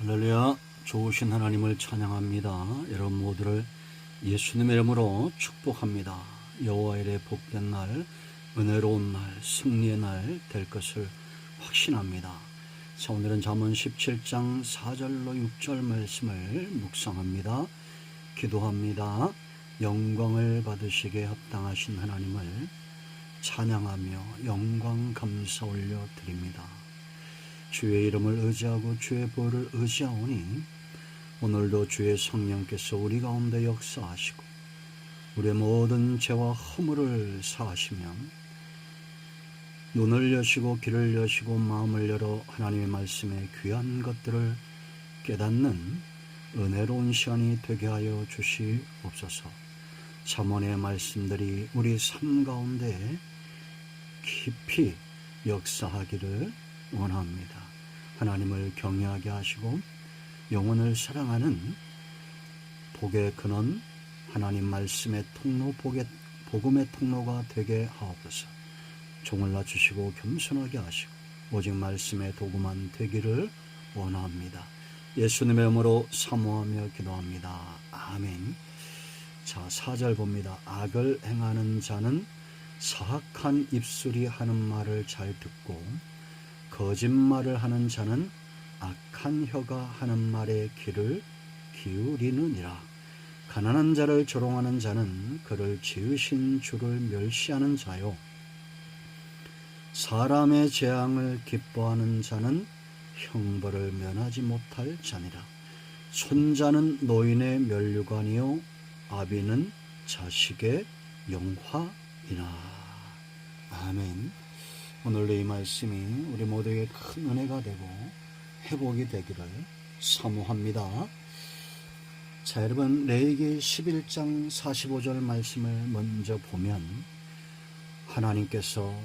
할렐루야. 좋으신 하나님을 찬양합니다. 여러분 모두를 예수님의 이름으로 축복합니다. 여호와의 일에 복된 날, 은혜로운 날, 승리의 날 될 것을 확신합니다. 자, 오늘은 잠언 17장 4절로 6절 말씀을 묵상합니다. 기도합니다. 영광을 받으시기에 합당하신 하나님을 찬양하며 영광 감사 올려 드립니다. 주의 이름을 의지하고 주의 보혈을 의지하오니 오늘도 주의 성령께서 우리 가운데 역사하시고 우리의 모든 죄와 허물을 사하시며 눈을 여시고 귀를 여시고 마음을 열어 하나님의 말씀에 귀한 것들을 깨닫는 은혜로운 시간이 되게 하여 주시옵소서. 잠언의 말씀들이 우리 삶 가운데 깊이 역사하기를 원합니다. 하나님을 경외하게 하시고 영혼을 사랑하는 복의 근원 하나님 말씀의 통로 복음의 통로가 되게 하옵소서. 종을 낮추시고 겸손하게 하시고 오직 말씀의 도구만 되기를 원합니다. 예수님의 이름으로 사모하며 기도합니다. 아멘. 자, 4절 봅니다. 악을 행하는 자는 사악한 입술이 하는 말을 잘 듣고 거짓말을 하는 자는 악한 혀가 하는 말에 귀를 기울이느니라. 가난한 자를 조롱하는 자는 그를 지으신 주를 멸시하는 자요. 사람의 재앙을 기뻐하는 자는 형벌을 면하지 못할 자니라. 손자는 노인의 면류관이요 아비는 자식의 영화이나. 아멘. 오늘도 이 말씀이 우리 모두에게 큰 은혜가 되고 회복이 되기를 사모합니다. 자, 여러분 레위기 11장 45절 말씀을 먼저 보면 하나님께서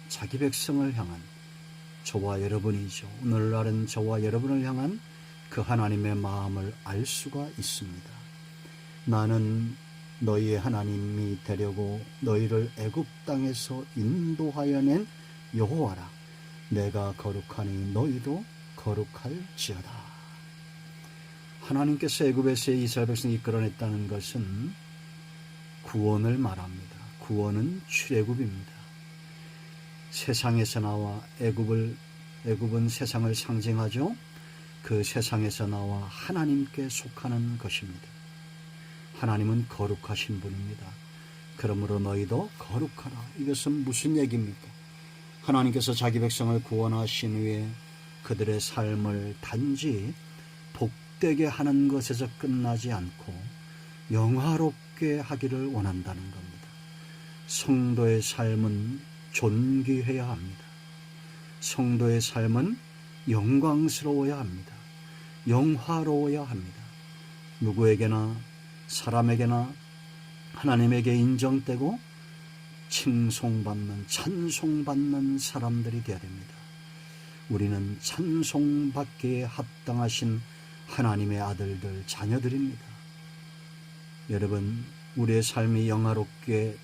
자기 백성을 향한 저와 여러분이죠. 오늘날은 저와 여러분을 향한 그 하나님의 마음을 알 수가 있습니다. 나는 너희의 하나님이 되려고 너희를 애굽 땅에서 인도하여 낸 여호와라. 내가 거룩하니 너희도 거룩할지어다. 하나님께서 애굽에서 이스라엘 백성을 이끌어냈다는 것은 구원을 말합니다. 구원은 출애굽입니다. 세상에서 나와 애굽은 세상을 상징하죠. 그 세상에서 나와 하나님께 속하는 것입니다. 하나님은 거룩하신 분입니다. 그러므로 너희도 거룩하라. 이것은 무슨 얘기입니까? 하나님께서 자기 백성을 구원하신 후에 그들의 삶을 단지 복되게 하는 것에서 끝나지 않고 영화롭게 하기를 원한다는 겁니다. 성도의 삶은 존귀해야 합니다. 성도의 삶은 영광스러워야 합니다. 영화로워야 합니다. 누구에게나 사람에게나 하나님에게 인정되고 칭송받는 찬송받는 사람들이 되어야 됩니다. 우리는 찬송받기에 합당하신 하나님의 아들들 자녀들입니다. 여러분 우리의 삶이 영화롭게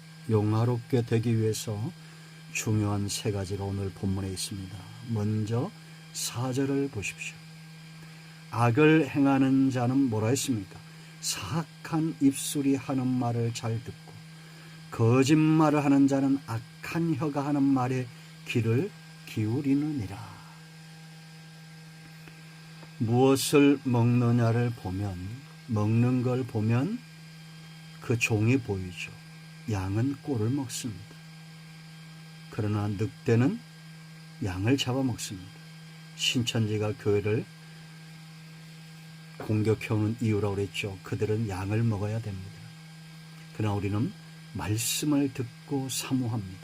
되기 위해서 중요한 세 가지가 오늘 본문에 있습니다. 먼저 4절을 보십시오. 악을 행하는 자는 뭐라 했습니까? 사악한 입술이 하는 말을 잘 듣고 거짓말을 하는 자는 악한 혀가 하는 말에 귀를 기울이느니라. 무엇을 먹느냐를 보면 먹는 걸 보면 그 종이 보이죠. 양은 꼴을 먹습니다. 그러나 늑대는 양을 잡아먹습니다. 신천지가 교회를 공격해오는 이유라고 그랬죠. 그들은 양을 먹어야 됩니다. 그러나 우리는 말씀을 듣고 사모합니다.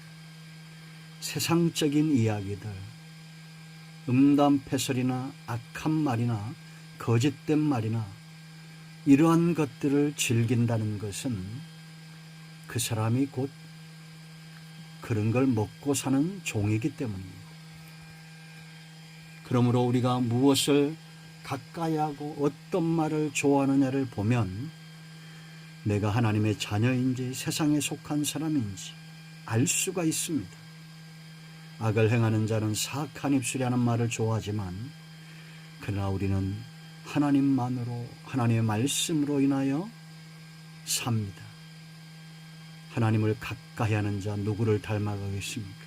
세상적인 이야기들, 음담패설이나 악한 말이나 거짓된 말이나 이러한 것들을 즐긴다는 것은 그 사람이 곧 그런 걸 먹고 사는 종이기 때문입니다. 그러므로 우리가 무엇을 가까이 하고 어떤 말을 좋아하느냐를 보면 내가 하나님의 자녀인지 세상에 속한 사람인지 알 수가 있습니다. 악을 행하는 자는 사악한 입술이 하는 말을 좋아하지만 그러나 우리는 하나님만으로, 하나님의 말씀으로 인하여 삽니다. 하나님을 가까이 하는 자 누구를 닮아가겠습니까?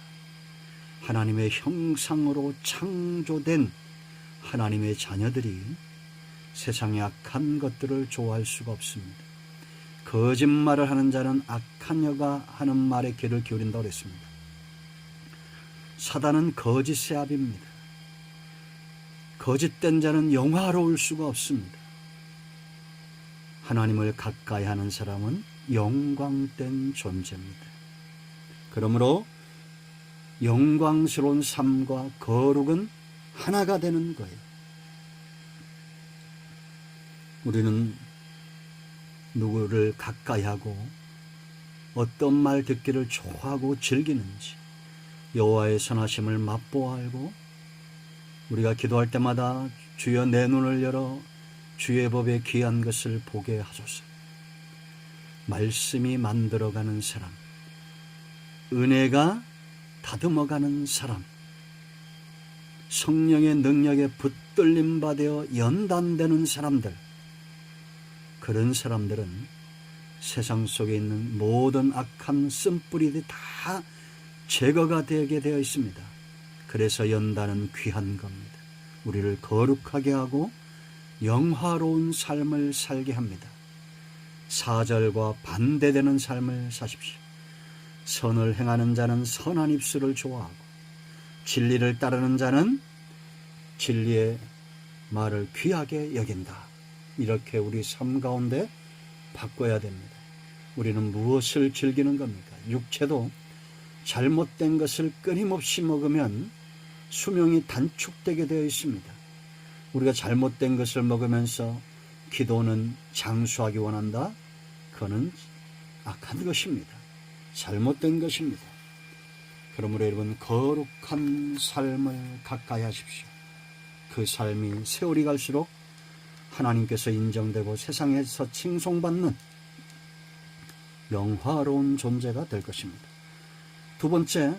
하나님의 형상으로 창조된 하나님의 자녀들이 세상의 악한 것들을 좋아할 수가 없습니다. 거짓말을 하는 자는 악한 여가 하는 말에 귀를 기울인다고 했습니다. 사단은 거짓의 압입니다. 거짓된 자는 영화로울 수가 없습니다. 하나님을 가까이 하는 사람은 영광된 존재입니다. 그러므로 영광스러운 삶과 거룩은 하나가 되는 거예요. 우리는 누구를 가까이 하고 어떤 말 듣기를 좋아하고 즐기는지 여호와의 선하심을 맛보아 알고 우리가 기도할 때마다 주여 내 눈을 열어 주의 법에 귀한 것을 보게 하소서. 말씀이 만들어가는 사람, 은혜가 다듬어가는 사람, 성령의 능력에 붙들림 받아 연단되는 사람들, 그런 사람들은 세상 속에 있는 모든 악한 쓴뿌리들이 다 제거가 되게 되어 있습니다. 그래서 연단은 귀한 겁니다. 우리를 거룩하게 하고 영화로운 삶을 살게 합니다. 사절과 반대되는 삶을 사십시오. 선을 행하는 자는 선한 입술을 좋아하고 진리를 따르는 자는 진리의 말을 귀하게 여긴다. 이렇게 우리 삶 가운데 바꿔야 됩니다. 우리는 무엇을 즐기는 겁니까? 육체도 잘못된 것을 끊임없이 먹으면 수명이 단축되게 되어 있습니다. 우리가 잘못된 것을 먹으면서 기도는 장수하기 원한다? 그거는 악한 것입니다. 잘못된 것입니다. 그러므로 여러분 거룩한 삶을 가까이 하십시오. 그 삶이 세월이 갈수록 하나님께서 인정되고 세상에서 칭송받는 영화로운 존재가 될 것입니다. 두 번째,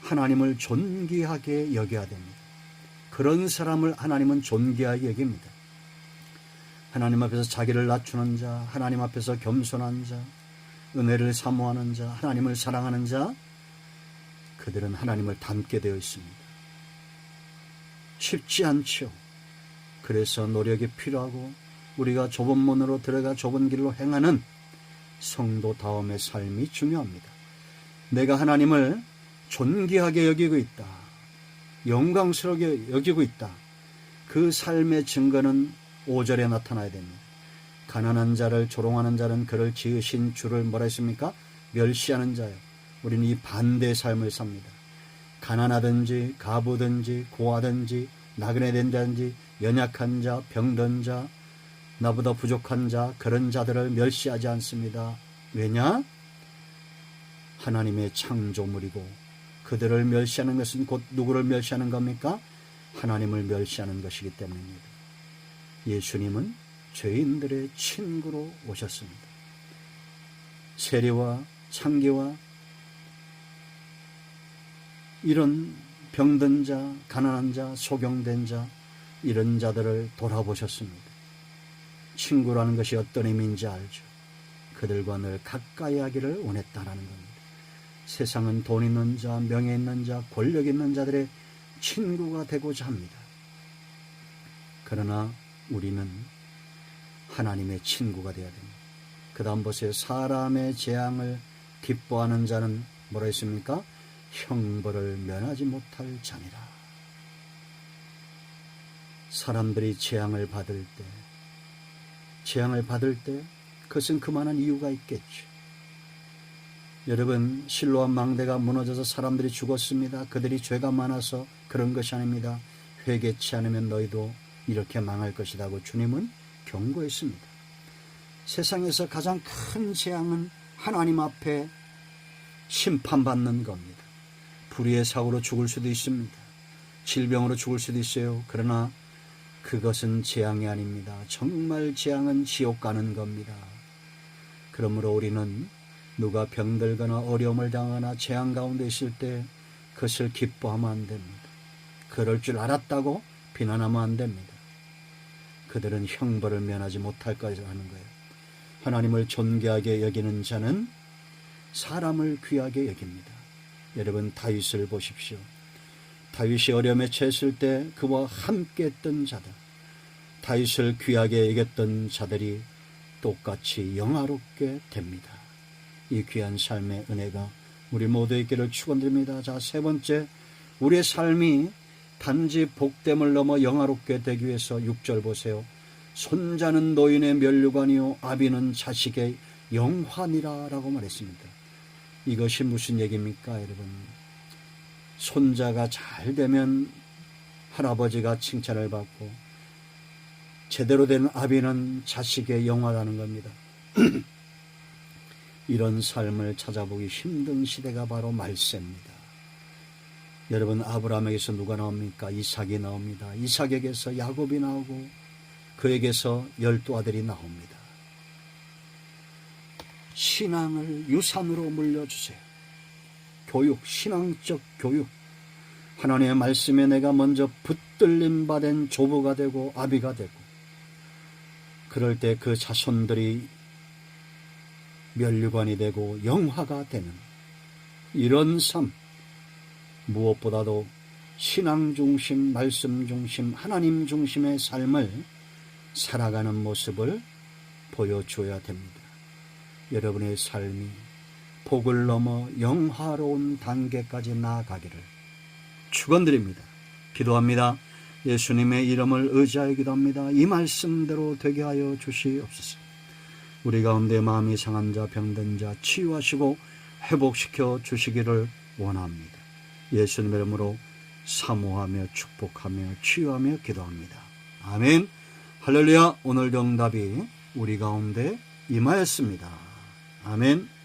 하나님을 존귀하게 여겨야 됩니다. 그런 사람을 하나님은 존귀하게 여깁니다. 하나님 앞에서 자기를 낮추는 자, 하나님 앞에서 겸손한 자, 은혜를 사모하는 자, 하나님을 사랑하는 자, 그들은 하나님을 닮게 되어 있습니다. 쉽지 않죠. 그래서 노력이 필요하고 우리가 좁은 문으로 들어가 좁은 길로 행하는 성도다움의 삶이 중요합니다. 내가 하나님을 존귀하게 여기고 있다. 영광스럽게 여기고 있다. 그 삶의 증거는 5절에 나타나야 됩니다. 가난한 자를 조롱하는 자는 그를 지으신 주를 뭐라 했습니까? 멸시하는 자요. 우리는 이 반대의 삶을 삽니다. 가난하든지 가부든지 고하든지 나그네 된 자든지 연약한 자, 병든 자, 나보다 부족한 자, 그런 자들을 멸시하지 않습니다. 왜냐? 하나님의 창조물이고 그들을 멸시하는 것은 곧 누구를 멸시하는 겁니까? 하나님을 멸시하는 것이기 때문입니다. 예수님은 죄인들의 친구로 오셨습니다. 세리와 창기와 이런 병든 자, 가난한 자, 소경된 자, 이런 자들을 돌아보셨습니다. 친구라는 것이 어떤 의미인지 알죠. 그들과 늘 가까이 하기를 원했다라는 겁니다. 세상은 돈 있는 자, 명예 있는 자, 권력 있는 자들의 친구가 되고자 합니다. 그러나 우리는 하나님의 친구가 되어야 됩니다. 그 다음 보세요. 사람의 재앙을 기뻐하는 자는 뭐라 했습니까? 형벌을 면하지 못할 자니라. 사람들이 재앙을 받을 때 그것은 그만한 이유가 있겠죠. 여러분, 실로암 망대가 무너져서 사람들이 죽었습니다. 그들이 죄가 많아서 그런 것이 아닙니다. 회개치 않으면 너희도 이렇게 망할 것이라고 주님은 경고했습니다. 세상에서 가장 큰 재앙은 하나님 앞에 심판받는 겁니다. 불의의 사고로 죽을 수도 있습니다. 질병으로 죽을 수도 있어요. 그러나 그것은 재앙이 아닙니다. 정말 재앙은 지옥 가는 겁니다. 그러므로 우리는 누가 병들거나 어려움을 당하거나 재앙 가운데 있을 때 그것을 기뻐하면 안 됩니다. 그럴 줄 알았다고 비난하면 안 됩니다. 그들은 형벌을 면하지 못할 것이라는 거예요. 하나님을 존귀하게 여기는 자는 사람을 귀하게 여깁니다. 여러분, 다윗을 보십시오. 다윗이 어려움에 처했을 때 그와 함께 했던 자들, 다윗을 귀하게 여겼던 자들이 똑같이 영화롭게 됩니다. 이 귀한 삶의 은혜가 우리 모두에게 있기를 축원드립니다. 자, 세 번째, 우리의 삶이 단지 복됨을 넘어 영화롭게 되기 위해서 6절 보세요. 손자는 노인의 면류관이요 아비는 자식의 영환이라 라고 말했습니다. 이것이 무슨 얘기입니까, 여러분? 손자가 잘 되면 할아버지가 칭찬을 받고 제대로 된 아비는 자식의 영화라는 겁니다. 이런 삶을 찾아보기 힘든 시대가 바로 말세입니다. 여러분, 아브라함에게서 누가 나옵니까? 이삭이 나옵니다. 이삭에게서 야곱이 나오고 그에게서 12아들이 나옵니다. 신앙을 유산으로 물려주세요. 교육, 신앙적 교육. 하나님의 말씀에 내가 먼저 붙들림 받은 조부가 되고 아비가 되고, 그럴 때 그 자손들이 면류관이 되고 영화가 되는 이런 삶, 무엇보다도 신앙 중심, 말씀 중심, 하나님 중심의 삶을 살아가는 모습을 보여줘야 됩니다. 여러분의 삶이 복을 넘어 영화로운 단계까지 나아가기를 축원드립니다. 기도합니다. 예수님의 이름을 의지하여 기도합니다. 이 말씀대로 되게 하여 주시옵소서. 우리 가운데 마음이 상한 자, 병든 자 치유하시고 회복시켜 주시기를 원합니다. 예수님의 이름으로 사모하며 축복하며 치유하며 기도합니다. 아멘. 할렐루야. 오늘 정답이 우리 가운데 임하였습니다. 아멘.